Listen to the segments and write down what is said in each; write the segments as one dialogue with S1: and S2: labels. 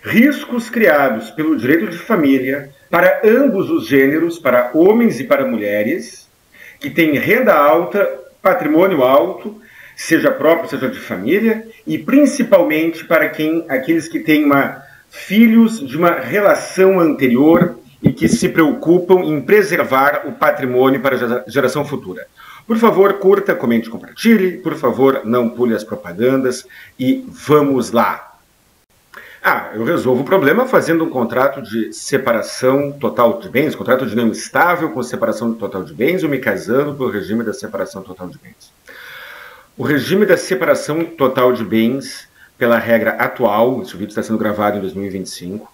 S1: riscos criados pelo direito de família para ambos os gêneros, para homens e para mulheres, que têm renda alta, patrimônio alto, seja próprio, seja de família, e principalmente para aqueles que têm filhos de uma relação anterior e que se preocupam em preservar o patrimônio para a geração futura. Por favor, curta, comente, compartilhe. Por favor, não pule as propagandas e vamos lá. Eu resolvo o problema fazendo um contrato de separação total de bens, contrato de união estável com separação total de bens, ou me casando pelo regime da separação total de bens. O regime da separação total de bens, pela regra atual, esse vídeo está sendo gravado em 2025,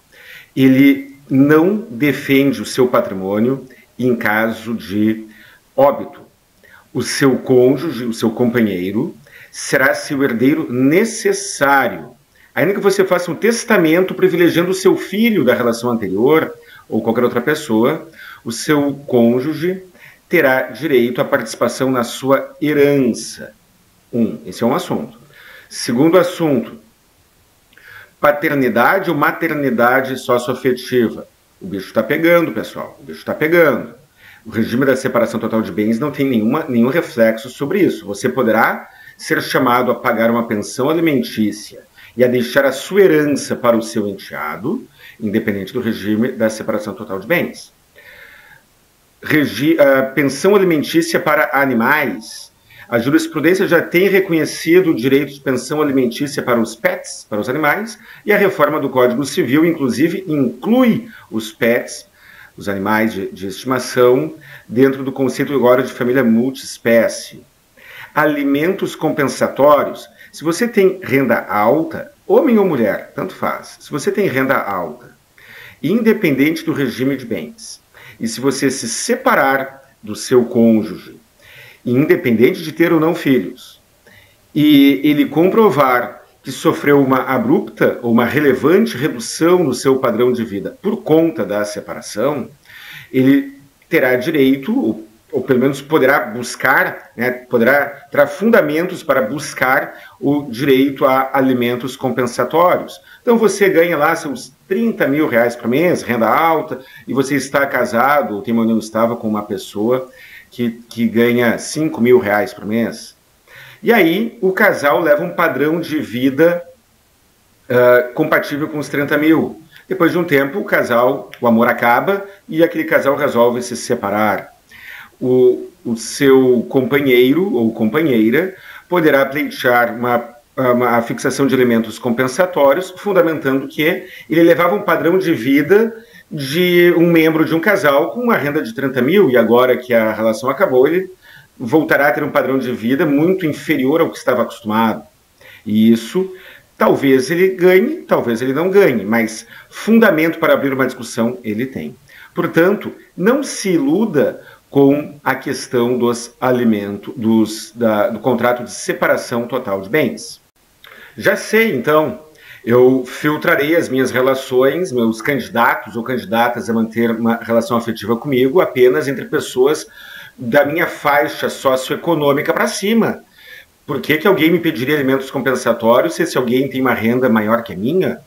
S1: ele não defende o seu patrimônio em caso de óbito. O seu cônjuge, o seu companheiro, será seu herdeiro necessário, ainda que você faça um testamento privilegiando o seu filho da relação anterior ou qualquer outra pessoa, o seu cônjuge terá direito à participação na sua herança. Esse é um assunto. Segundo assunto, paternidade ou maternidade socioafetiva. O bicho está pegando, pessoal, o bicho está pegando. O regime da separação total de bens não tem nenhum reflexo sobre isso. Você poderá ser chamado a pagar uma pensão alimentícia e a deixar a sua herança para o seu enteado, independente do regime da separação total de bens. Pensão alimentícia para animais. A jurisprudência já tem reconhecido o direito de pensão alimentícia para os pets, para os animais, e a reforma do Código Civil, inclusive, inclui os pets, os animais de estimação, dentro do conceito agora de família multiespécie. Alimentos compensatórios. Se você tem renda alta, homem ou mulher, tanto faz. Se você tem renda alta, independente do regime de bens, e se você se separar do seu cônjuge, independente de ter ou não filhos, e ele comprovar que sofreu uma abrupta ou uma relevante redução no seu padrão de vida por conta da separação, ele terá direito, ou pelo menos poderá buscar, poderá ter fundamentos para buscar o direito a alimentos compensatórios. Então você ganha lá seus 30 mil reais por mês, renda alta, e você está casado, ou tem uma união estável com uma pessoa que ganha 5 mil reais por mês. E aí o casal leva um padrão de vida compatível com os 30 mil. Depois de um tempo, o amor acaba e aquele casal resolve se separar. O seu companheiro ou companheira poderá pleitear uma fixação de elementos compensatórios, fundamentando que ele levava um padrão de vida de um membro de um casal com uma renda de 30 mil, e agora que a relação acabou, ele voltará a ter um padrão de vida muito inferior ao que estava acostumado. E isso, talvez ele ganhe, talvez ele não ganhe, mas fundamento para abrir uma discussão ele tem. Portanto, não se iluda com a questão dos alimentos, do contrato de separação total de bens. Já sei, então, eu filtrarei as minhas relações, meus candidatos ou candidatas a manter uma relação afetiva comigo apenas entre pessoas da minha faixa socioeconômica para cima. Por que alguém me pediria alimentos compensatórios se esse alguém tem uma renda maior que a minha?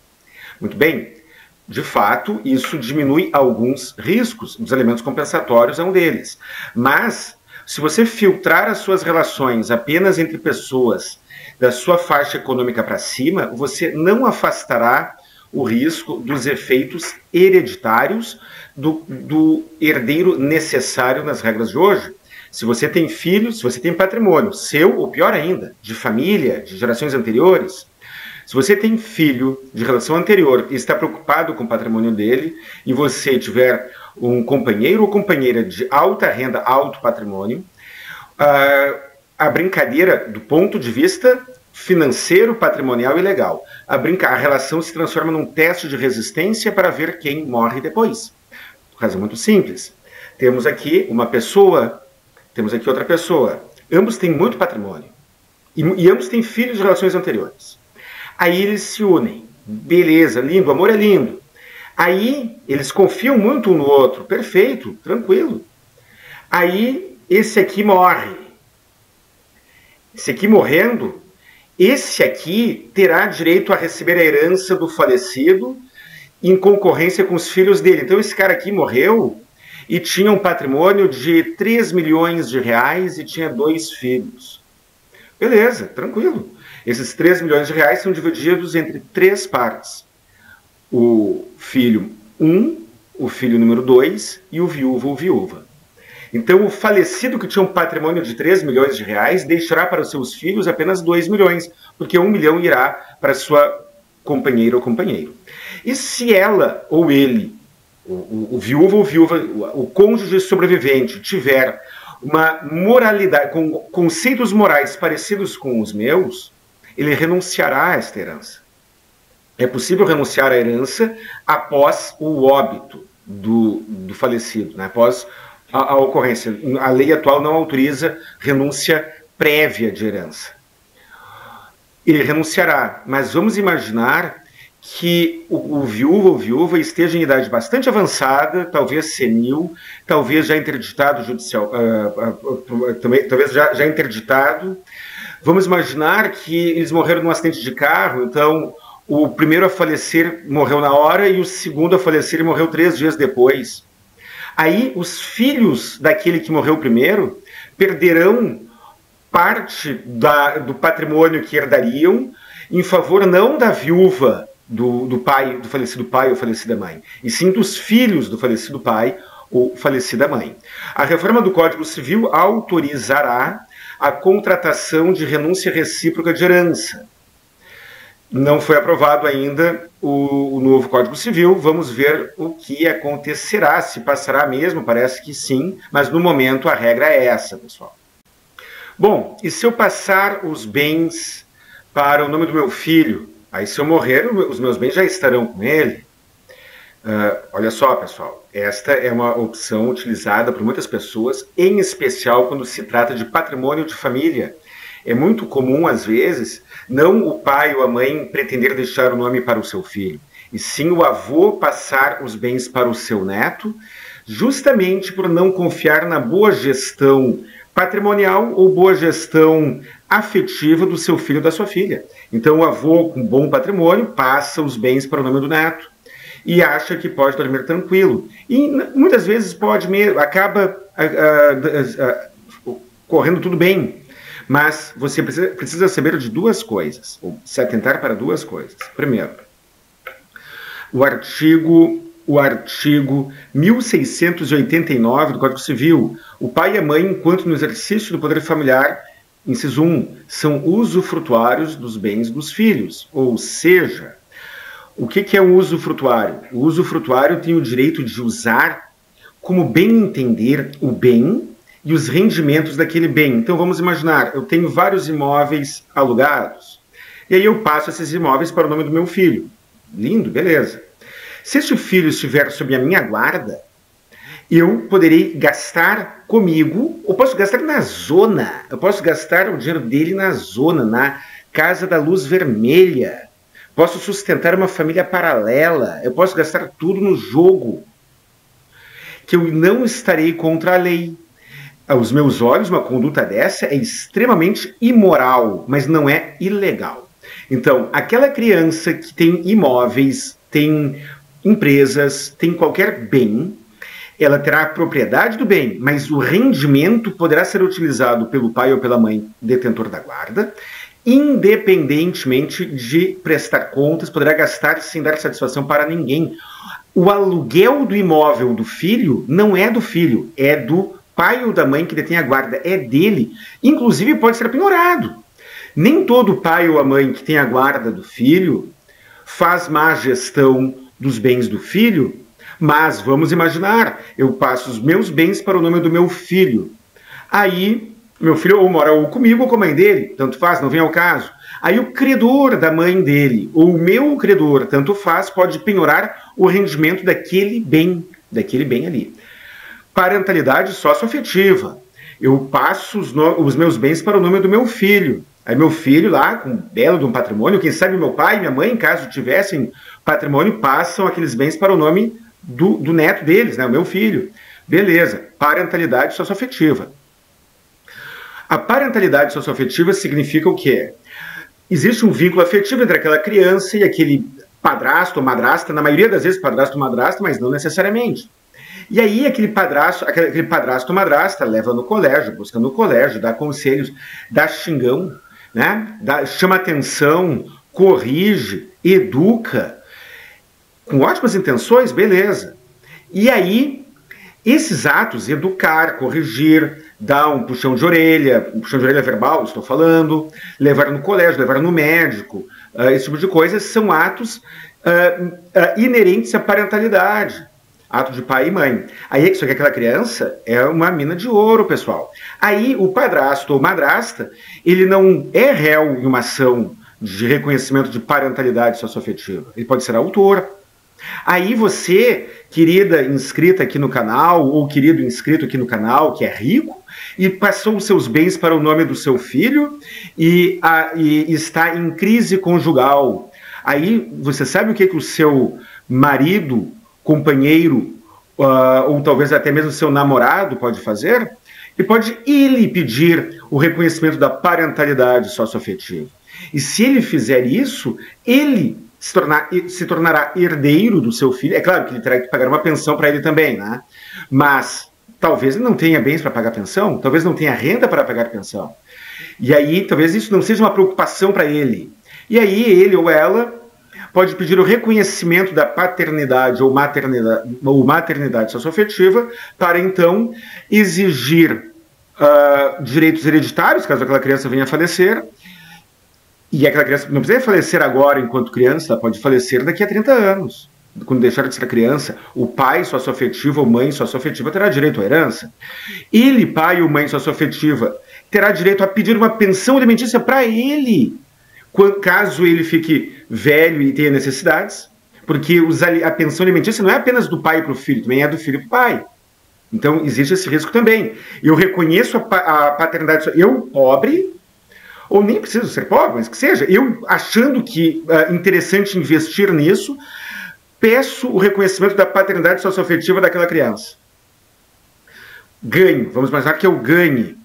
S1: Muito bem, de fato, isso diminui alguns riscos. Os alimentos compensatórios é um deles. Mas, se você filtrar as suas relações apenas entre pessoas da sua faixa econômica para cima, você não afastará o risco dos efeitos hereditários do herdeiro necessário nas regras de hoje. Se você tem filhos, se você tem patrimônio seu, ou pior ainda, de família, de gerações anteriores, se você tem filho de relação anterior e está preocupado com o patrimônio dele, e você tiver um companheiro ou companheira de alta renda, alto patrimônio, a brincadeira do ponto de vista financeiro, patrimonial e legal. A relação se transforma num teste de resistência para ver quem morre depois. Por razão muito simples. Temos aqui uma pessoa, temos aqui outra pessoa. Ambos têm muito patrimônio. E ambos têm filhos de relações anteriores. Aí eles se unem. Beleza, lindo, o amor é lindo. Aí eles confiam muito um no outro. Perfeito, tranquilo. Aí esse aqui morre. Esse aqui morrendo, esse aqui terá direito a receber a herança do falecido em concorrência com os filhos dele. Então esse cara aqui morreu e tinha um patrimônio de 3 milhões de reais e tinha 2 filhos. Beleza, tranquilo. Esses 3 milhões de reais são divididos entre 3 partes. O filho 1, o filho número 2 e o viúvo ou viúva. Então o falecido que tinha um patrimônio de 3 milhões de reais deixará para os seus filhos apenas 2 milhões, porque 1 milhão irá para sua companheira ou companheiro. E se ela ou ele, o viúvo ou viúva, o cônjuge sobrevivente, tiver uma moralidade, com conceitos morais parecidos com os meus, ele renunciará a esta herança. É possível renunciar à herança após o óbito do falecido, né? Após a ocorrência. A lei atual não autoriza renúncia prévia de herança. Ele renunciará, mas vamos imaginar que o viúvo ou viúva esteja em idade bastante avançada, talvez senil, talvez já interditado judicial, talvez já interditado. Vamos imaginar que eles morreram num acidente de carro, então o primeiro a falecer morreu na hora e o segundo a falecer morreu 3 dias depois. Aí os filhos daquele que morreu primeiro perderão parte do patrimônio que herdariam em favor não da viúva do falecido pai ou falecida mãe, e sim dos filhos do falecido pai ou falecida mãe. A reforma do Código Civil autorizará a contratação de renúncia recíproca de herança. Não foi aprovado ainda o novo Código Civil, vamos ver o que acontecerá, se passará mesmo, parece que sim, mas no momento a regra é essa, pessoal. Bom, e se eu passar os bens para o nome do meu filho? Aí se eu morrer, os meus bens já estarão com ele. Olha só, pessoal, esta é uma opção utilizada por muitas pessoas, em especial quando se trata de patrimônio de família. É muito comum, às vezes, não o pai ou a mãe pretender deixar o nome para o seu filho, e sim o avô passar os bens para o seu neto, justamente por não confiar na boa gestão patrimonial ou boa gestão afetiva do seu filho ou da sua filha. Então o avô com bom patrimônio passa os bens para o nome do neto e acha que pode dormir tranquilo. E muitas vezes acaba correndo tudo bem. Mas você precisa saber de 2 coisas, ou se atentar para 2 coisas. Primeiro, o artigo 1689 do Código Civil. O pai e a mãe, enquanto no exercício do poder familiar, inciso 1, são usufrutuários dos bens dos filhos. Ou seja, o que é um usufrutuário? O usufrutuário tem o direito de usar como bem entender o bem e os rendimentos daquele bem. Então vamos imaginar, eu tenho vários imóveis alugados, e aí eu passo esses imóveis para o nome do meu filho. Lindo, beleza. Se esse filho estiver sob a minha guarda, eu poderei gastar comigo, ou posso gastar na zona, eu posso gastar o dinheiro dele na zona, na Casa da Luz Vermelha, posso sustentar uma família paralela, eu posso gastar tudo no jogo, que eu não estarei contra a lei. Aos meus olhos, uma conduta dessa é extremamente imoral, mas não é ilegal. Então, aquela criança que tem imóveis, tem empresas, tem qualquer bem, ela terá a propriedade do bem, mas o rendimento poderá ser utilizado pelo pai ou pela mãe detentor da guarda, independentemente de prestar contas, poderá gastar sem dar satisfação para ninguém. O aluguel do imóvel do filho não é do filho, é do pai ou da mãe que detém a guarda, é dele. Inclusive pode ser penhorado. Nem todo pai ou a mãe que tem a guarda do filho faz má gestão dos bens do filho, mas vamos imaginar, eu passo os meus bens para o nome do meu filho. Aí, meu filho ou mora ou comigo ou com a mãe dele, tanto faz, não vem ao caso. Aí o credor da mãe dele, ou o meu credor, tanto faz, pode penhorar o rendimento daquele bem ali. Parentalidade socioafetiva. Eu passo os meus bens para o nome do meu filho. Aí meu filho lá, com um belo de um patrimônio, quem sabe meu pai e minha mãe, caso tivessem patrimônio, passam aqueles bens para o nome do neto deles, né, o meu filho. Beleza, parentalidade socioafetiva. A parentalidade socioafetiva significa o quê? Existe um vínculo afetivo entre aquela criança e aquele padrasto ou madrasta, na maioria das vezes padrasto ou madrasta, mas não necessariamente. E aí aquele padrasto ou madrasta leva no colégio, busca no colégio, dá conselhos, dá xingão, né? Chama atenção, corrige, educa, com ótimas intenções, beleza. E aí, esses atos, educar, corrigir, dar um puxão de orelha verbal, estou falando, levar no colégio, levar no médico, esse tipo de coisas, são atos inerentes à parentalidade. Ato de pai e mãe. Aí, só que aquela criança é uma mina de ouro, pessoal. Aí, o padrasto ou madrasta, ele não é réu em uma ação de reconhecimento de parentalidade socioafetiva. Ele pode ser autor. Aí você, querida inscrita aqui no canal, ou querido inscrito aqui no canal, que é rico, e passou os seus bens para o nome do seu filho e está em crise conjugal. Aí você sabe o que o seu marido, companheiro, ou talvez até mesmo seu namorado pode fazer? E pode ele pedir o reconhecimento da parentalidade socioafetiva. E se ele fizer isso, ele se tornará herdeiro do seu filho. É claro que ele terá que pagar uma pensão para ele também, né? Mas talvez ele não tenha bens para pagar pensão, talvez não tenha renda para pagar pensão. E aí talvez isso não seja uma preocupação para ele. E aí ele ou ela pode pedir o reconhecimento da paternidade ou maternidade socioafetiva para então exigir direitos hereditários, caso aquela criança venha a falecer. E aquela criança não precisa falecer agora enquanto criança, ela pode falecer daqui a 30 anos. Quando deixar de ser criança, o pai socioafetivo ou mãe socioafetiva terá direito à herança. Ele, pai ou mãe socioafetiva, terá direito a pedir uma pensão alimentícia para ele, caso ele fique velho e tenha necessidades, porque a pensão alimentícia não é apenas do pai para o filho, também é do filho para o pai. Então existe esse risco também. Eu reconheço a paternidade, eu pobre, ou nem preciso ser pobre, mas que seja, eu achando que é interessante investir nisso, peço o reconhecimento da paternidade socioafetiva daquela criança. Ganho, vamos imaginar que eu ganhe.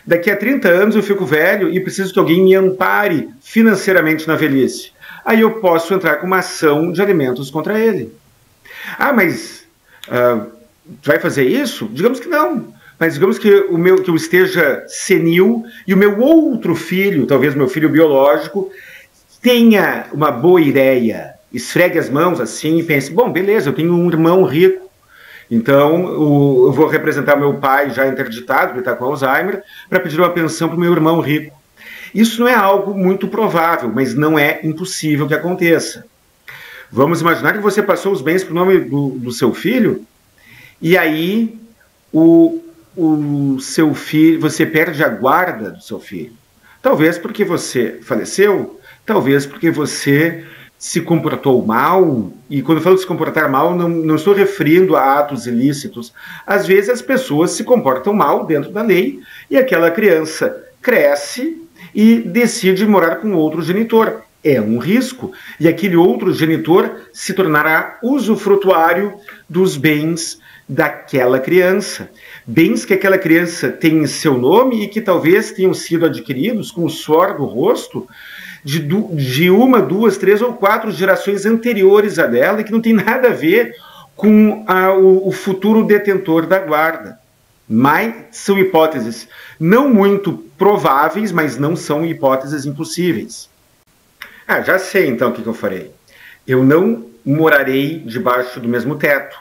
S1: Daqui a 30 anos eu fico velho e preciso que alguém me ampare financeiramente na velhice. Aí eu posso entrar com uma ação de alimentos contra ele. Ah, mas vai fazer isso? Digamos que não. Mas digamos que eu esteja senil e o meu outro filho, talvez meu filho biológico, tenha uma boa ideia, esfregue as mãos assim e pense, bom, beleza, eu tenho um irmão rico, então eu vou representar meu pai já interditado, ele está com Alzheimer, para pedir uma pensão para o meu irmão rico. Isso não é algo muito provável, mas não é impossível que aconteça. Vamos imaginar que você passou os bens para o nome do seu filho, e aí o seu filho, você perde a guarda do seu filho. Talvez porque você faleceu, talvez porque você se comportou mal, e quando eu falo de se comportar mal, não estou referindo a atos ilícitos. Às vezes as pessoas se comportam mal dentro da lei, e aquela criança cresce e decide morar com outro genitor. É um risco, e aquele outro genitor se tornará usufrutuário dos bens daquela criança. Bens que aquela criança tem em seu nome e que talvez tenham sido adquiridos com o suor do rosto de uma, duas, três ou quatro gerações anteriores a dela e que não tem nada a ver com o futuro detentor da guarda. Mas são hipóteses não muito prováveis, mas não são hipóteses impossíveis. Já sei então o que eu farei. Eu não morarei debaixo do mesmo teto.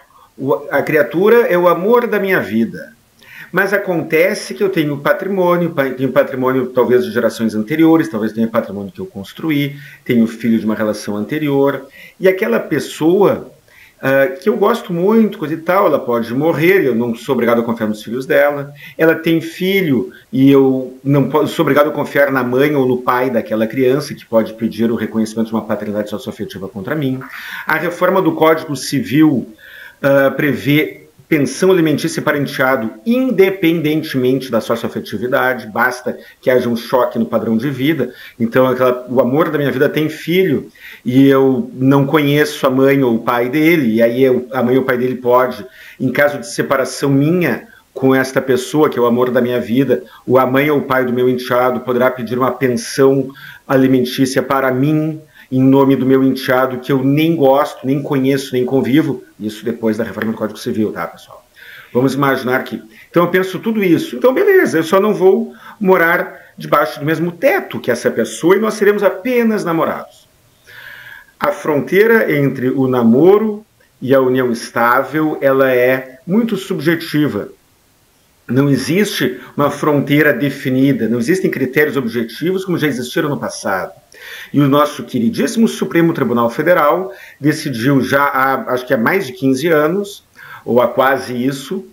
S1: A criatura é o amor da minha vida. Mas acontece que eu tenho patrimônio talvez de gerações anteriores, talvez tenha patrimônio que eu construí, tenho filho de uma relação anterior, e aquela pessoa que eu gosto muito, coisa e tal, ela pode morrer, eu não sou obrigado a confiar nos filhos dela, ela tem filho e eu não sou obrigado a confiar na mãe ou no pai daquela criança, que pode pedir o reconhecimento de uma paternidade socioafetiva contra mim. A reforma do Código Civil prevê pensão alimentícia e parenteado independentemente da socioafetividade, basta que haja um choque no padrão de vida. Então o amor da minha vida tem filho e eu não conheço a mãe ou o pai dele, e aí a mãe ou o pai dele pode, em caso de separação minha com esta pessoa, que é o amor da minha vida, a mãe ou o pai do meu enteado poderá pedir uma pensão alimentícia para mim, em nome do meu enteado que eu nem gosto, nem conheço, nem convivo, isso depois da reforma do Código Civil, tá, pessoal? Vamos imaginar que... Então eu penso tudo isso. Então, beleza, eu só não vou morar debaixo do mesmo teto que essa pessoa e nós seremos apenas namorados. A fronteira entre o namoro e a união estável, ela é muito subjetiva. Não existe uma fronteira definida, não existem critérios objetivos como já existiram no passado. E o nosso queridíssimo Supremo Tribunal Federal decidiu já há, acho que há mais de 15 anos, ou há quase isso,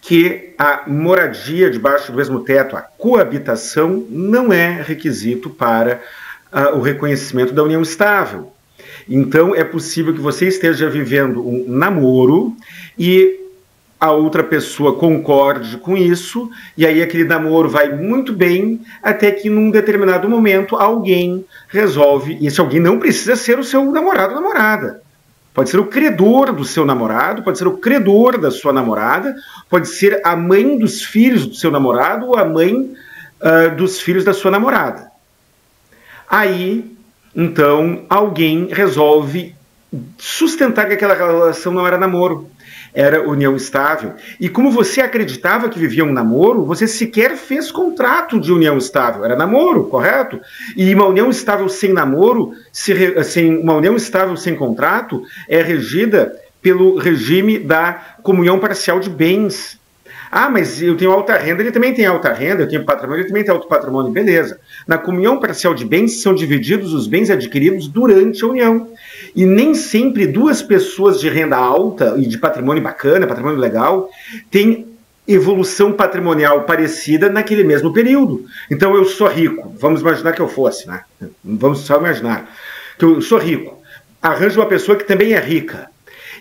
S1: que a moradia debaixo do mesmo teto, a coabitação, não é requisito para o reconhecimento da união estável. Então, é possível que você esteja vivendo um namoro e a outra pessoa concorde com isso, e aí aquele namoro vai muito bem, até que num determinado momento alguém resolve, e esse alguém não precisa ser o seu namorado ou namorada. Pode ser o credor do seu namorado, pode ser o credor da sua namorada, pode ser a mãe dos filhos do seu namorado ou a mãe dos filhos da sua namorada. Aí, então, alguém resolve sustentar que aquela relação não era namoro, era união estável. E como você acreditava que vivia um namoro, você sequer fez contrato de união estável. Era namoro, correto? E uma união estável sem namoro, uma união estável sem contrato, é regida pelo regime da comunhão parcial de bens. Ah, mas eu tenho alta renda, ele também tem alta renda, eu tenho patrimônio, ele também tem alto patrimônio, beleza. Na comunhão parcial de bens são divididos os bens adquiridos durante a união. E nem sempre duas pessoas de renda alta e de patrimônio bacana, patrimônio legal, têm evolução patrimonial parecida naquele mesmo período. Então eu sou rico, vamos imaginar que eu fosse, né? Vamos só imaginar que eu sou rico. Arranjo uma pessoa que também é rica.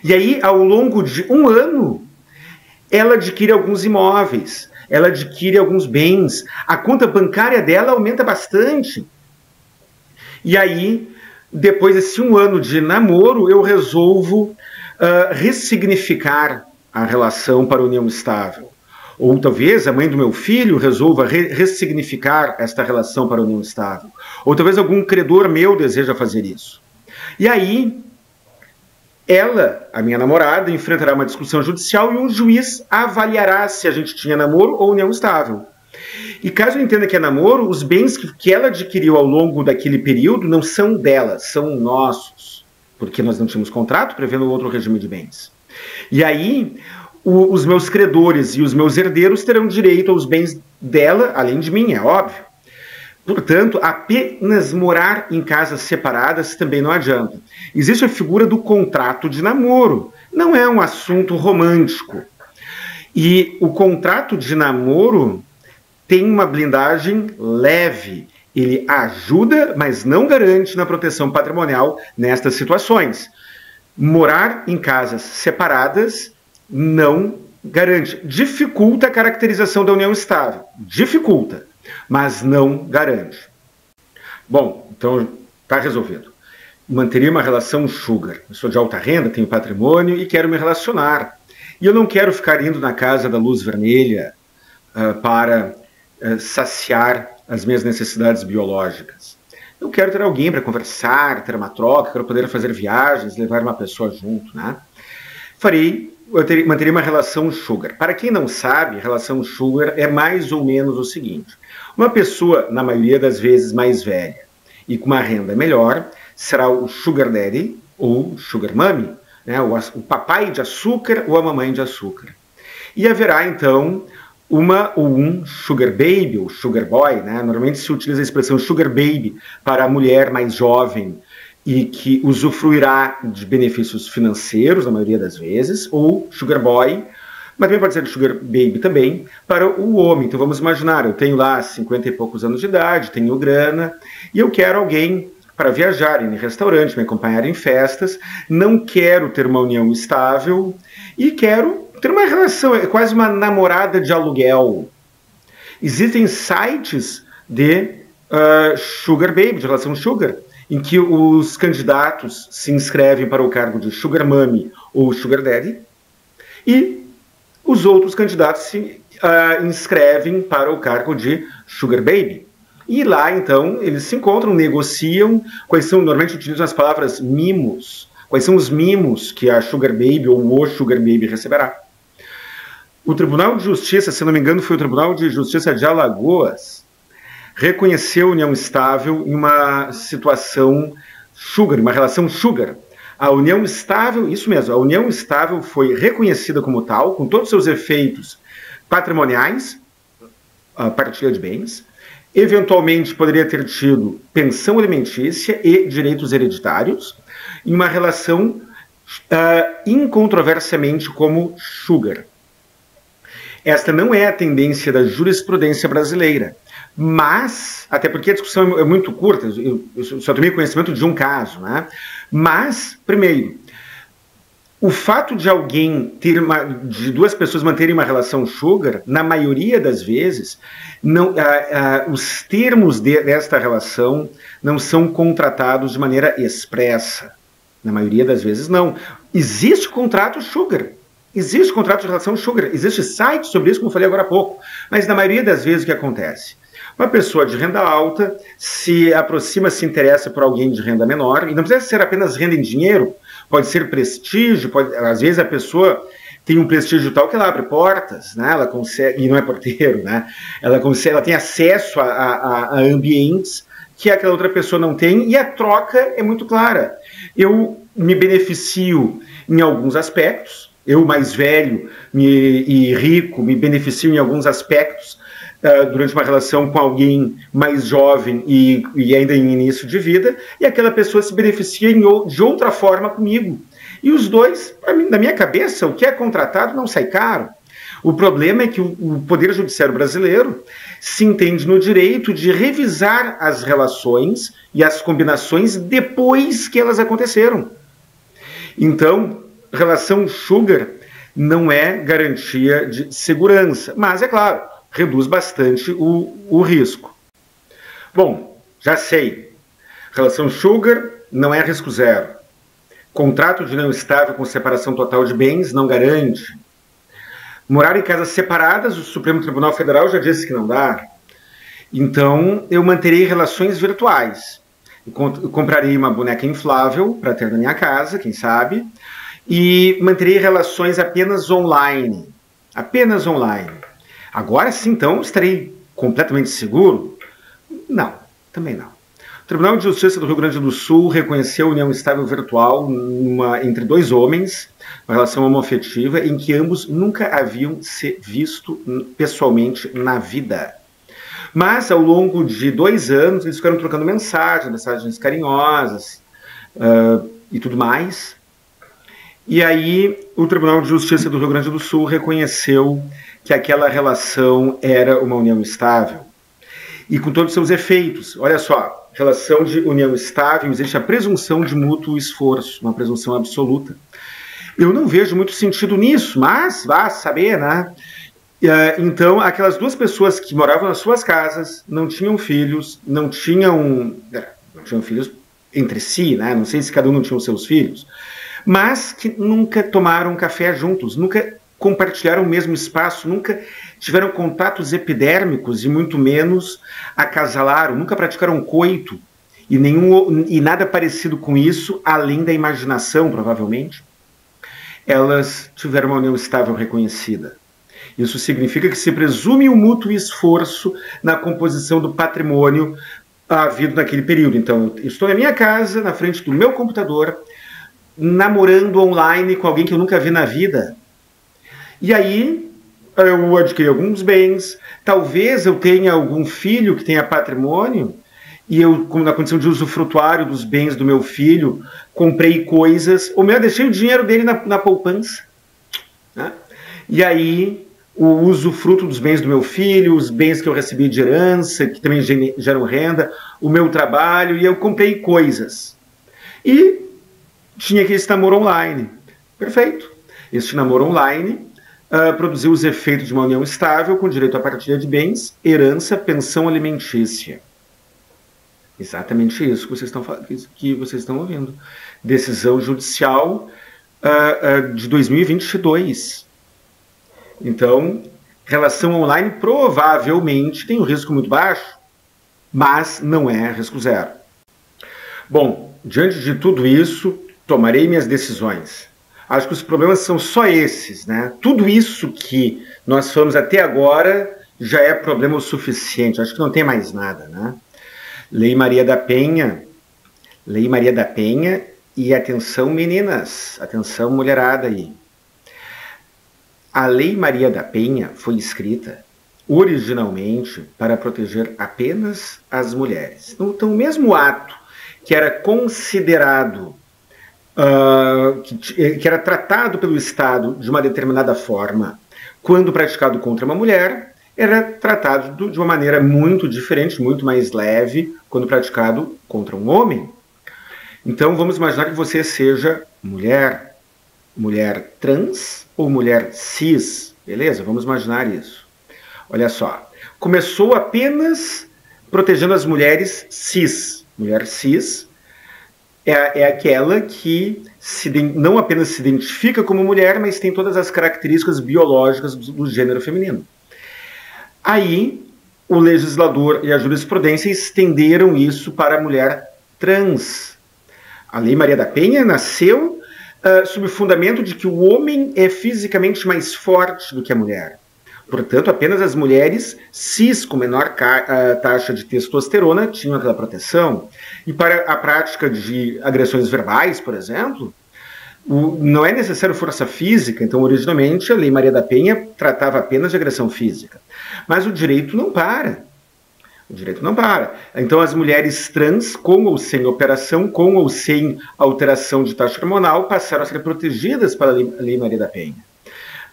S1: E aí, ao longo de um ano, ela adquire alguns imóveis, ela adquire alguns bens, a conta bancária dela aumenta bastante. E aí, depois desse um ano de namoro, eu resolvo ressignificar a relação para a união estável. Ou talvez a mãe do meu filho resolva ressignificar esta relação para a união estável. Ou talvez algum credor meu deseja fazer isso. E aí, ela, a minha namorada, enfrentará uma discussão judicial e um juiz avaliará se a gente tinha namoro ou união estável. E caso eu entenda que é namoro, os bens que ela adquiriu ao longo daquele período não são dela, são nossos, porque nós não tínhamos contrato prevendo outro regime de bens. E aí, os meus credores e os meus herdeiros terão direito aos bens dela, além de mim, é óbvio. Portanto, apenas morar em casas separadas também não adianta. Existe a figura do contrato de namoro. Não é um assunto romântico. E o contrato de namoro tem uma blindagem leve. Ele ajuda, mas não garante na proteção patrimonial nestas situações. Morar em casas separadas não garante. Dificulta a caracterização da união estável. Dificulta, mas não garante. Bom, então está resolvido. Manteria uma relação sugar. Eu sou de alta renda, tenho patrimônio e quero me relacionar. E eu não quero ficar indo na casa da luz vermelha para saciar as minhas necessidades biológicas. Eu quero ter alguém para conversar, ter uma troca, quero poder fazer viagens, levar uma pessoa junto, né? Manteria uma relação sugar. Para quem não sabe, relação sugar é mais ou menos o seguinte. Uma pessoa, na maioria das vezes, mais velha e com uma renda melhor, será o sugar daddy ou sugar mommy, né? O papai de açúcar ou a mamãe de açúcar. E haverá, então, uma ou um sugar baby ou sugar boy, né? Normalmente se utiliza a expressão sugar baby para a mulher mais jovem e que usufruirá de benefícios financeiros, na maioria das vezes, ou sugar boy, mas também pode ser sugar baby também, para o homem. Então vamos imaginar, eu tenho lá 50 e poucos anos de idade, tenho grana, e eu quero alguém para viajar, ir em restaurante, me acompanhar em festas, não quero ter uma união estável, e quero ter uma relação, é quase uma namorada de aluguel. Existem sites de sugar baby, de relação sugar, em que os candidatos se inscrevem para o cargo de sugar mommy ou sugar daddy, e os outros candidatos se inscrevem para o cargo de sugar baby. E lá, então, eles se encontram, negociam, quais são, normalmente utilizam as palavras mimos, quais são os mimos que a Sugar Baby ou o Sugar Baby receberá. O Tribunal de Justiça, se não me engano, foi o Tribunal de Justiça de Alagoas, reconheceu a união estável em uma situação sugar, uma relação sugar. A união estável, isso mesmo, a união estável foi reconhecida como tal, com todos os seus efeitos patrimoniais, a partilha de bens, eventualmente poderia ter tido pensão alimentícia e direitos hereditários, em uma relação incontroversiamente como sugar. Esta não é a tendência da jurisprudência brasileira, mas, até porque a discussão é muito curta, eu só tomei conhecimento de um caso, né? Mas, primeiro, o fato de de duas pessoas manterem uma relação sugar, na maioria das vezes, os termos desta relação não são contratados de maneira expressa. Na maioria das vezes, não. Existe contrato sugar. Existe contrato de relação sugar. Existe site sobre isso, como eu falei agora há pouco. Mas na maioria das vezes o que acontece? Uma pessoa de renda alta se aproxima, se interessa por alguém de renda menor, e não precisa ser apenas renda em dinheiro, pode ser prestígio, às vezes a pessoa tem um prestígio tal que ela abre portas, né? Ela consegue, e não é porteiro, né? Ela tem acesso a ambientes que aquela outra pessoa não tem, e a troca é muito clara. Eu me beneficio em alguns aspectos, eu mais velho e rico me beneficio em alguns aspectos durante uma relação com alguém mais jovem e ainda em início de vida, e aquela pessoa se beneficia de outra forma comigo. E os dois, na minha cabeça, o que é contratado não sai caro. O problema é que o Poder Judiciário brasileiro se entende no direito de revisar as relações e as combinações depois que elas aconteceram. Então, relação sugar não é garantia de segurança, mas, é claro, reduz bastante o risco. Bom, já sei. Relação sugar não é risco zero. Contrato de união estável com separação total de bens não garante. Morar em casas separadas, o Supremo Tribunal Federal já disse que não dá. Então, eu manterei relações virtuais. Eu comprarei uma boneca inflável para ter na minha casa, quem sabe, e manterei relações apenas online. Apenas online. Agora sim, então, estarei completamente seguro? Não, também não. O Tribunal de Justiça do Rio Grande do Sul reconheceu a união estável virtual entre dois homens, uma relação homoafetiva, em que ambos nunca haviam se visto pessoalmente na vida. Mas, ao longo de 2 anos, eles ficaram trocando mensagens carinhosas e tudo mais. E aí, o Tribunal de Justiça do Rio Grande do Sul reconheceu que aquela relação era uma união estável. E com todos os seus efeitos. Olha só, relação de união estável, existe a presunção de mútuo esforço, uma presunção absoluta. Eu não vejo muito sentido nisso, mas vá saber, né? Então, aquelas duas pessoas que moravam nas suas casas, não tinham filhos, não tinham filhos entre si, né? Não sei se cada um não tinha os seus filhos, mas que nunca tomaram café juntos, nunca compartilharam o mesmo espaço, nunca tiveram contatos epidérmicos e muito menos acasalaram, nunca praticaram coito e nada parecido com isso, além da imaginação, provavelmente. Elas tiveram uma união estável reconhecida. Isso significa que se presume um mútuo esforço na composição do patrimônio havido naquele período. Então, eu estou na minha casa, na frente do meu computador, namorando online com alguém que eu nunca vi na vida. E aí, eu adquiri alguns bens, talvez eu tenha algum filho que tenha patrimônio, e eu, como na condição de usufrutuário dos bens do meu filho, comprei coisas, ou melhor, deixei o dinheiro dele na poupança. Né? E aí, o usufruto dos bens do meu filho, os bens que eu recebi de herança, que também geram renda, o meu trabalho, e eu comprei coisas. E tinha aqui esse namoro online. Perfeito. Este namoro online produziu os efeitos de uma união estável com direito à partilha de bens, herança, pensão alimentícia. Exatamente isso que vocês estão ouvindo. Decisão judicial de 2022. Então, relação online provavelmente tem um risco muito baixo, mas não é risco zero. Bom, diante de tudo isso, tomarei minhas decisões. Acho que os problemas são só esses, né? Tudo isso que nós falamos até agora já é problema o suficiente. Acho que não tem mais nada, né? Lei Maria da Penha, e atenção meninas, atenção mulherada aí. A Lei Maria da Penha foi escrita originalmente para proteger apenas as mulheres. Então, o mesmo ato que era considerado, que era tratado pelo Estado de uma determinada forma, quando praticado contra uma mulher, era tratado de uma maneira muito diferente, muito mais leve, quando praticado contra um homem. Então, vamos imaginar que você seja mulher trans ou mulher cis, beleza? Vamos imaginar isso. Olha só, começou apenas protegendo as mulheres cis. Mulher cis é aquela que não apenas se identifica como mulher, mas tem todas as características biológicas do gênero feminino. Aí, o legislador e a jurisprudência estenderam isso para a mulher trans. A Lei Maria da Penha nasceu sob o fundamento de que o homem é fisicamente mais forte do que a mulher. Portanto, apenas as mulheres cis com menor taxa de testosterona tinham aquela proteção. E para a prática de agressões verbais, por exemplo, não é necessário força física. Então, originalmente, a Lei Maria da Penha tratava apenas de agressão física. Mas o direito não para. O direito não para. Então, as mulheres trans, com ou sem operação, com ou sem alteração de taxa hormonal, passaram a ser protegidas pela Lei Maria da Penha.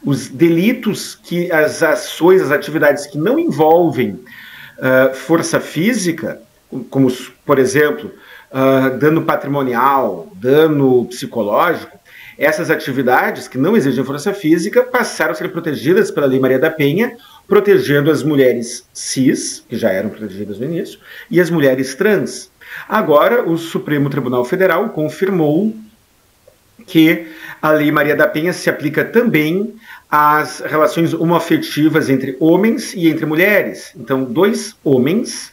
S1: Os delitos, as ações, as atividades que não envolvem força física, como, por exemplo, dano patrimonial, dano psicológico, essas atividades que não exigem força física passaram a ser protegidas pela Lei Maria da Penha, protegendo as mulheres cis, que já eram protegidas no início, e as mulheres trans. Agora, o Supremo Tribunal Federal confirmou que a Lei Maria da Penha se aplica também às relações homoafetivas entre homens e entre mulheres. Então, dois homens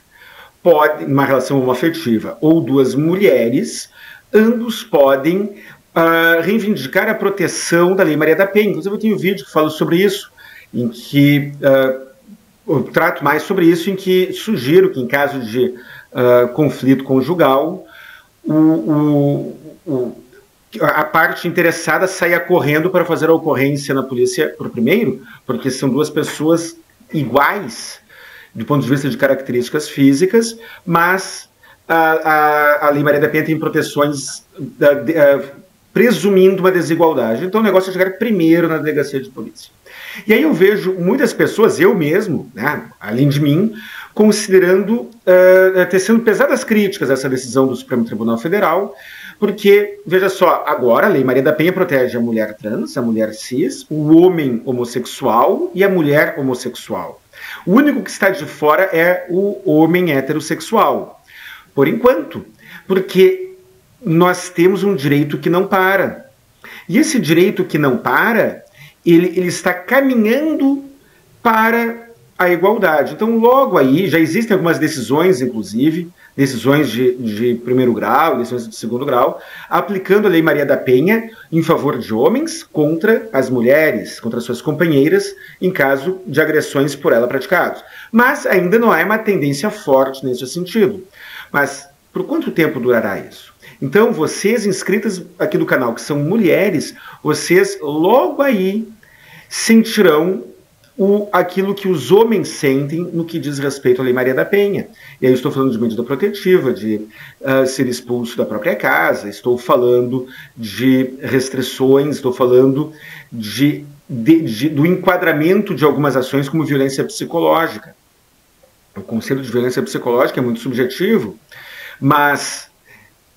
S1: podem, numa relação homoafetiva, ou duas mulheres, ambos podem reivindicar a proteção da Lei Maria da Penha. Inclusive, eu tenho um vídeo que falo sobre isso, em que eu trato mais sobre isso, em que sugiro que, em caso de conflito conjugal, a parte interessada saia correndo para fazer a ocorrência na polícia por primeiro, porque são duas pessoas iguais do ponto de vista de características físicas, mas a Lei Maria da Penha tem proteções presumindo uma desigualdade. Então o negócio é chegar primeiro na delegacia de polícia. E aí eu vejo muitas pessoas, eu mesmo, né, além de mim, considerando, tecendo pesadas críticas a essa decisão do Supremo Tribunal Federal, porque, veja só, agora a Lei Maria da Penha protege a mulher trans, a mulher cis, o homem homossexual e a mulher homossexual. O único que está de fora é o homem heterossexual, por enquanto, porque nós temos um direito que não para. E esse direito que não para, ele está caminhando para a igualdade. Então, logo aí, já existem algumas decisões, inclusive, decisões de primeiro grau, decisões de segundo grau, aplicando a Lei Maria da Penha em favor de homens contra as mulheres, contra suas companheiras, em caso de agressões por ela praticadas. Mas ainda não há uma tendência forte nesse sentido. Mas por quanto tempo durará isso? Então, vocês inscritas aqui do canal, que são mulheres, vocês logo aí sentirão aquilo que os homens sentem no que diz respeito à Lei Maria da Penha. E aí eu estou falando de medida protetiva, de ser expulso da própria casa, estou falando de restrições, estou falando do enquadramento de algumas ações como violência psicológica. O conceito de violência psicológica é muito subjetivo, mas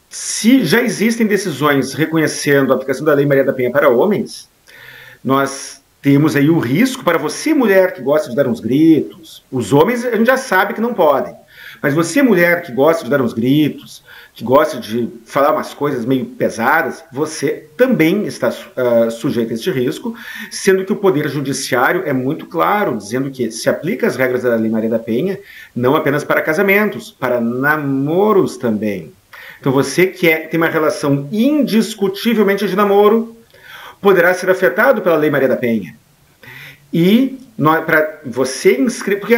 S1: se já existem decisões reconhecendo a aplicação da Lei Maria da Penha para homens, nós temos aí o risco para você, mulher, que gosta de dar uns gritos. Os homens a gente já sabe que não podem. Mas você, mulher, que gosta de dar uns gritos, que gosta de falar umas coisas meio pesadas, você também está sujeito a este risco, sendo que o Poder Judiciário é muito claro, dizendo que se aplica as regras da Lei Maria da Penha, não apenas para casamentos, para namoros também. Então você que tem uma relação indiscutivelmente de namoro, poderá ser afetado pela Lei Maria da Penha. E para você inscrever, porque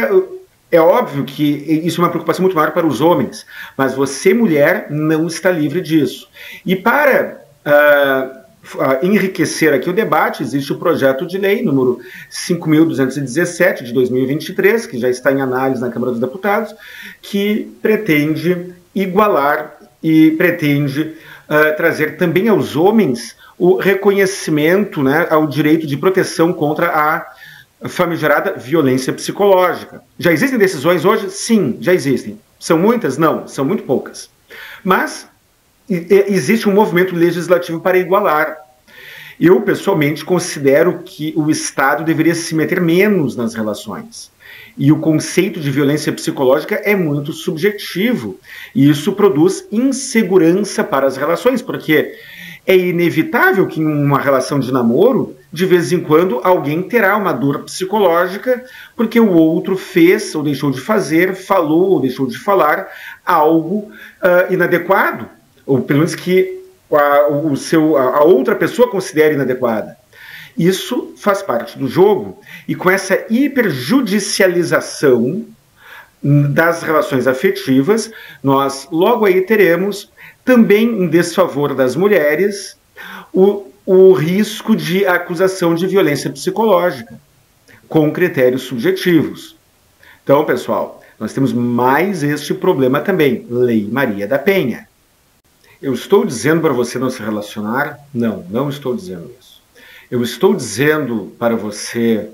S1: é óbvio que isso é uma preocupação muito maior para os homens, mas você, mulher, não está livre disso. E para enriquecer aqui o debate, existe o projeto de lei número 5.217 de 2023, que já está em análise na Câmara dos Deputados, que pretende igualar e pretende trazer também aos homens o reconhecimento, né, ao direito de proteção contra a famigerada violência psicológica. Já existem decisões hoje? Sim, já existem. São muitas? Não, são muito poucas. Mas existe um movimento legislativo para igualar. Eu, pessoalmente, considero que o Estado deveria se meter menos nas relações. E o conceito de violência psicológica é muito subjetivo. E isso produz insegurança para as relações, porque é inevitável que em uma relação de namoro, de vez em quando, alguém terá uma dor psicológica porque o outro fez ou deixou de fazer, falou ou deixou de falar algo inadequado, ou pelo menos que a outra pessoa considere inadequada. Isso faz parte do jogo, e com essa hiperjudicialização das relações afetivas, nós logo aí teremos também em desfavor das mulheres o risco de acusação de violência psicológica, com critérios subjetivos. Então, pessoal, nós temos mais este problema também, Lei Maria da Penha. Eu estou dizendo para você não se relacionar? Não, não estou dizendo isso. Eu estou dizendo para você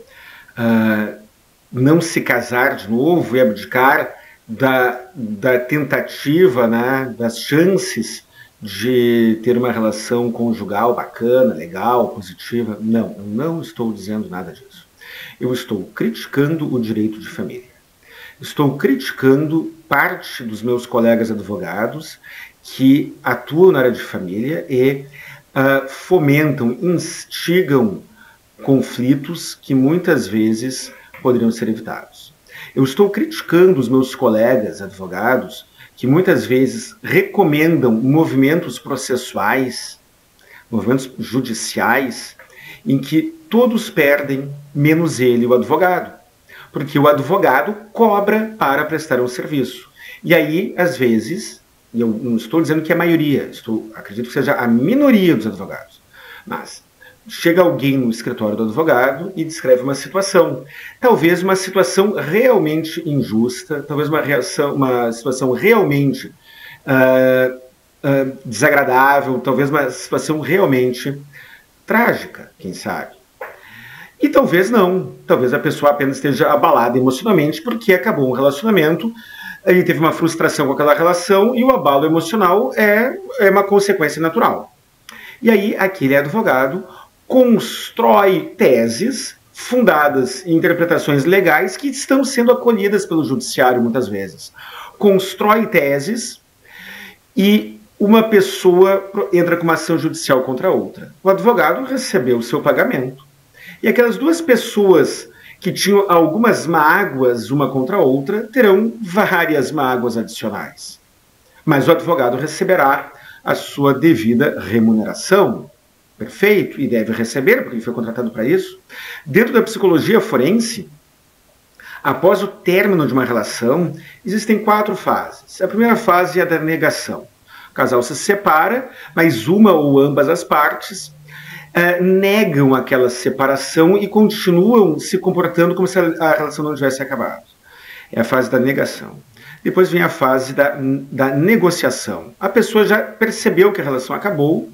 S1: não se casar de novo e abdicar da tentativa, né, das chances de ter uma relação conjugal bacana, legal, positiva. Não, eu não estou dizendo nada disso. Eu estou criticando o direito de família. Estou criticando parte dos meus colegas advogados que atuam na área de família e fomentam, instigam conflitos que muitas vezes poderiam ser evitados. Eu estou criticando os meus colegas advogados que muitas vezes recomendam movimentos processuais, movimentos judiciais, em que todos perdem, menos ele, o advogado. Porque o advogado cobra para prestar um serviço. E aí, às vezes, e eu não estou dizendo que é a maioria, acredito que seja a minoria dos advogados, mas chega alguém no escritório do advogado e descreve uma situação. Talvez uma situação realmente injusta, talvez uma situação realmente desagradável, talvez uma situação realmente trágica, quem sabe. E talvez não. Talvez a pessoa apenas esteja abalada emocionalmente porque acabou um relacionamento, ele teve uma frustração com aquela relação e o abalo emocional é uma consequência natural. E aí aquele advogado constrói teses fundadas em interpretações legais que estão sendo acolhidas pelo judiciário muitas vezes. Constrói teses e uma pessoa entra com uma ação judicial contra a outra. O advogado recebeu o seu pagamento. E aquelas duas pessoas que tinham algumas mágoas uma contra a outra terão várias mágoas adicionais. Mas o advogado receberá a sua devida remuneração. Perfeito, e deve receber, porque ele foi contratado para isso. Dentro da psicologia forense, após o término de uma relação, existem 4 fases. A primeira fase é a da negação. O casal se separa, mas uma ou ambas as partes negam aquela separação e continuam se comportando como se a relação não tivesse acabado. É a fase da negação. Depois vem a fase da negociação. A pessoa já percebeu que a relação acabou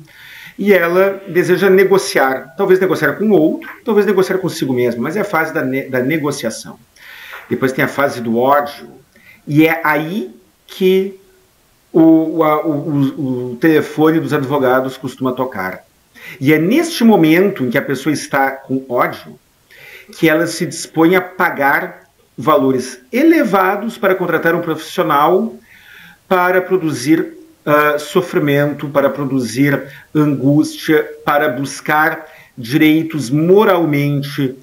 S1: e ela deseja negociar. Talvez negociar com o outro, talvez negociar consigo mesmo, mas é a fase da negociação. Depois tem a fase do ódio. E é aí que o telefone dos advogados costuma tocar. E é neste momento em que a pessoa está com ódio que ela se dispõe a pagar valores elevados para contratar um profissional para produzir sofrimento, para produzir angústia, para buscar direitos moralmente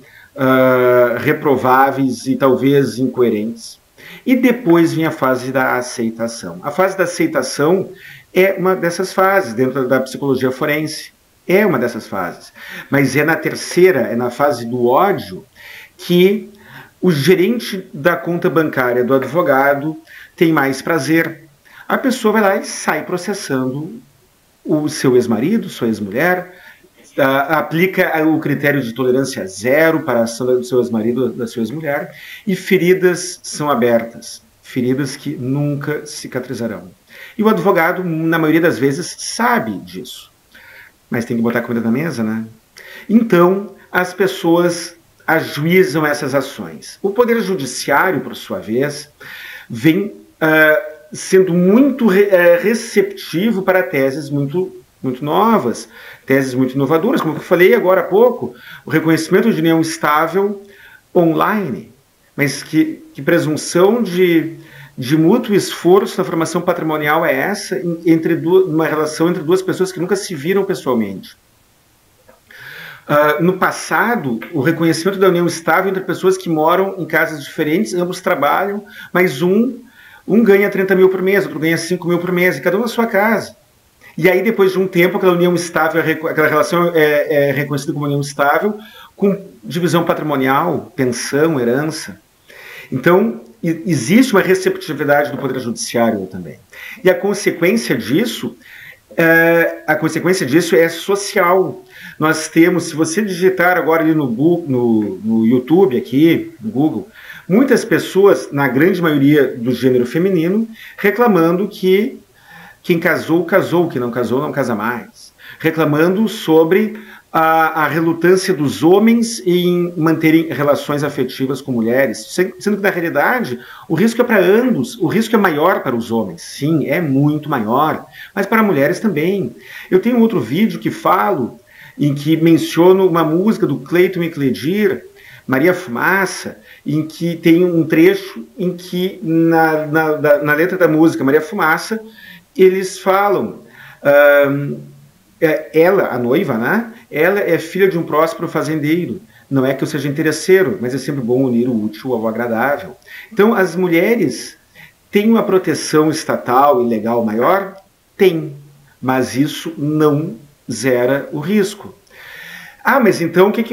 S1: reprováveis e talvez incoerentes. E depois vem a fase da aceitação. A fase da aceitação é uma dessas fases dentro da psicologia forense. É uma dessas fases. Mas é na terceira, é na fase do ódio, que o gerente da conta bancária do advogado tem mais prazer. A pessoa vai lá e sai processando o seu ex-marido, sua ex-mulher, aplica o critério de tolerância zero para a ação do seu ex-marido, da sua ex-mulher, e feridas são abertas, feridas que nunca cicatrizarão. E o advogado, na maioria das vezes, sabe disso. Mas tem que botar comida na mesa, né? Então, as pessoas ajuizam essas ações. O Poder Judiciário, por sua vez, vem sendo muito receptivo para teses muito novas, teses muito inovadoras, como eu falei agora há pouco, o reconhecimento de união estável online. Mas que presunção de mútuo esforço na formação patrimonial é essa uma relação entre duas pessoas que nunca se viram pessoalmente? No passado, o reconhecimento da união estável entre pessoas que moram em casas diferentes, ambos trabalham, mas um ganha 30 mil por mês, outro ganha 5 mil por mês, e cada um na sua casa. E aí, depois de um tempo, aquela união estável, aquela relação é reconhecida como união estável, com divisão patrimonial, pensão, herança. Então, existe uma receptividade do Poder Judiciário também. E a consequência disso é social. Nós temos, se você digitar agora ali no YouTube, aqui, no Google, muitas pessoas, na grande maioria do gênero feminino, reclamando que quem casou, casou, quem não casou, não casa mais. Reclamando sobre a relutância dos homens em manterem relações afetivas com mulheres, sendo que, na realidade, o risco é para ambos, o risco é maior para os homens, sim, é muito maior, mas para mulheres também. Eu tenho outro vídeo em que menciono uma música do Cleiton e Cledir, Maria Fumaça, em que tem um trecho em que, na letra da música Maria Fumaça, eles falam, ela, a noiva, né? Ela é filha de um próspero fazendeiro. Não é que eu seja interesseiro, mas é sempre bom unir o útil ao agradável. Então, as mulheres têm uma proteção estatal e legal maior? Tem, mas isso não zera o risco. Mas então o que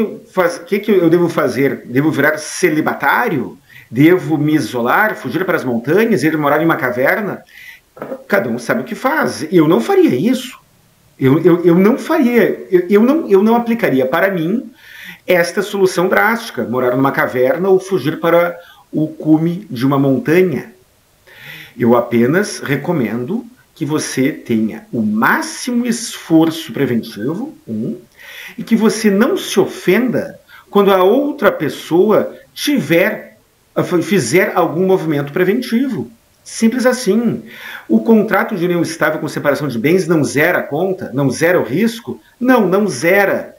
S1: eu devo fazer? Devo virar celibatário? Devo me isolar, fugir para as montanhas, ir morar em uma caverna? Cada um sabe o que faz. Eu não faria isso. Eu não faria. Eu não aplicaria para mim esta solução drástica, morar numa caverna ou fugir para o cume de uma montanha. Eu apenas recomendo que você tenha o máximo esforço preventivo, e que você não se ofenda quando a outra pessoa fizer algum movimento preventivo. Simples assim. O contrato de união estável com separação de bens não zera a conta? Não zera o risco? Não zera.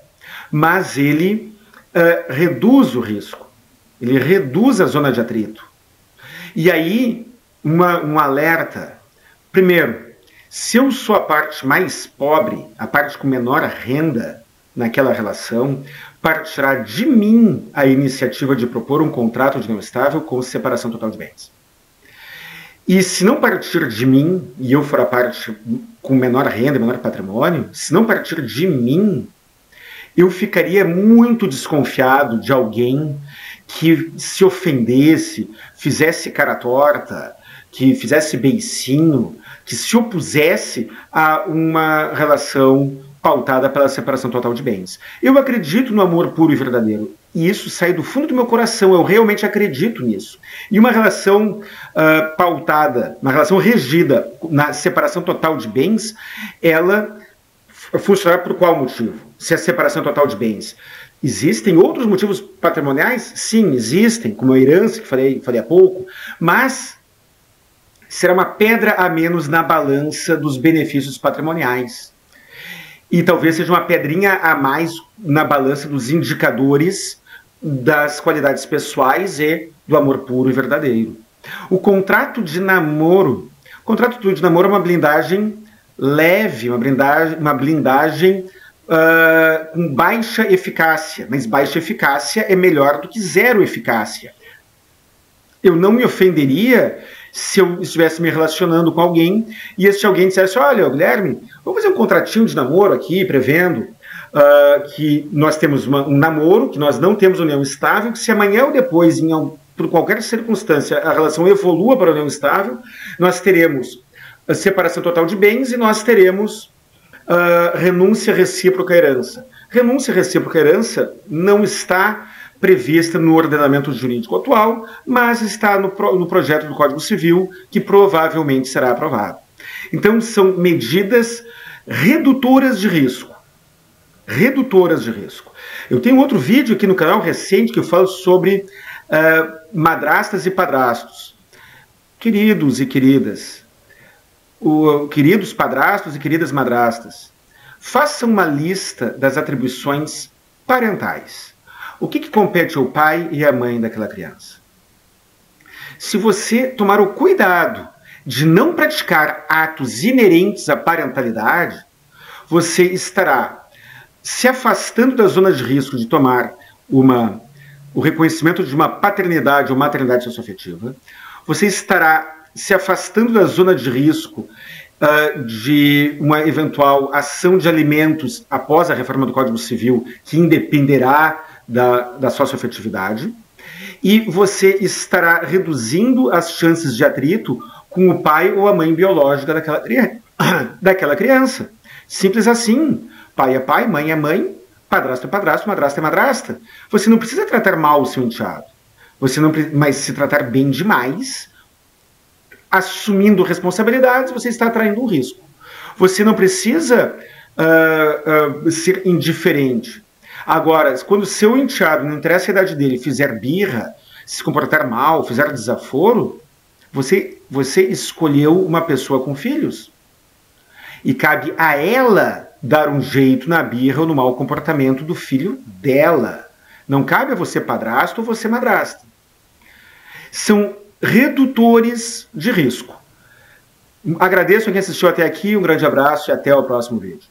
S1: Mas ele reduz o risco. Ele reduz a zona de atrito. E aí, um alerta. Primeiro, se eu sou a parte mais pobre, a parte com menor renda naquela relação, partirá de mim a iniciativa de propor um contrato de união estável com separação total de bens. E se não partir de mim, e eu for a parte com menor renda, menor patrimônio, se não partir de mim, eu ficaria muito desconfiado de alguém que se ofendesse, fizesse cara torta, que fizesse beicinho, que se opusesse a uma relação pautada pela separação total de bens. Eu acredito no amor puro e verdadeiro. E isso sai do fundo do meu coração, eu realmente acredito nisso. E uma relação pautada, uma relação regida na separação total de bens, ela funcionará por qual motivo? Se é separação total de bens. Existem outros motivos patrimoniais? Sim, existem, como a herança, que falei há pouco, mas será uma pedra a menos na balança dos benefícios patrimoniais. E talvez seja uma pedrinha a mais na balança dos indicadores das qualidades pessoais e do amor puro e verdadeiro. O contrato de namoro é uma blindagem leve, uma blindagem com baixa eficácia, mas baixa eficácia é melhor do que zero eficácia. Eu não me ofenderia se eu estivesse me relacionando com alguém e esse alguém dissesse, olha, Guilherme, vamos fazer um contratinho de namoro aqui, prevendo que nós temos um namoro, que nós não temos união estável, que se amanhã ou depois, por qualquer circunstância, a relação evolua para a união estável, nós teremos a separação total de bens e nós teremos renúncia recíproca à herança. Renúncia recíproca à herança não está prevista no ordenamento jurídico atual, mas está no projeto do Código Civil, que provavelmente será aprovado. Então, são medidas redutoras de risco. Redutoras de risco. Eu tenho outro vídeo aqui no canal recente que eu falo sobre madrastas e padrastos. Queridos e queridas, queridos padrastos e queridas madrastas, façam uma lista das atribuições parentais. O que compete ao pai e à mãe daquela criança? Se você tomar o cuidado de não praticar atos inerentes à parentalidade, você estará se afastando da zona de risco de tomar o reconhecimento de uma paternidade ou maternidade socioafetiva, você estará se afastando da zona de risco de uma eventual ação de alimentos após a reforma do Código Civil, que independerá da socioafetividade, e você estará reduzindo as chances de atrito com o pai ou a mãe biológica daquela criança. Simples assim. Pai é pai, mãe é mãe, padrasto é padrasto, madrasta é madrasta. Você não precisa tratar mal o seu enteado, mas se tratar bem demais, assumindo responsabilidades, você está atraindo um risco. Você não precisa ser indiferente. Agora, quando o seu enteado, não interessa a idade dele, fizer birra, se comportar mal, fizer desaforo, você escolheu uma pessoa com filhos. E cabe a ela dar um jeito na birra ou no mau comportamento do filho dela. Não cabe a você padrasto ou você madrasta. São redutores de risco. Agradeço a quem assistiu até aqui, um grande abraço e até o próximo vídeo.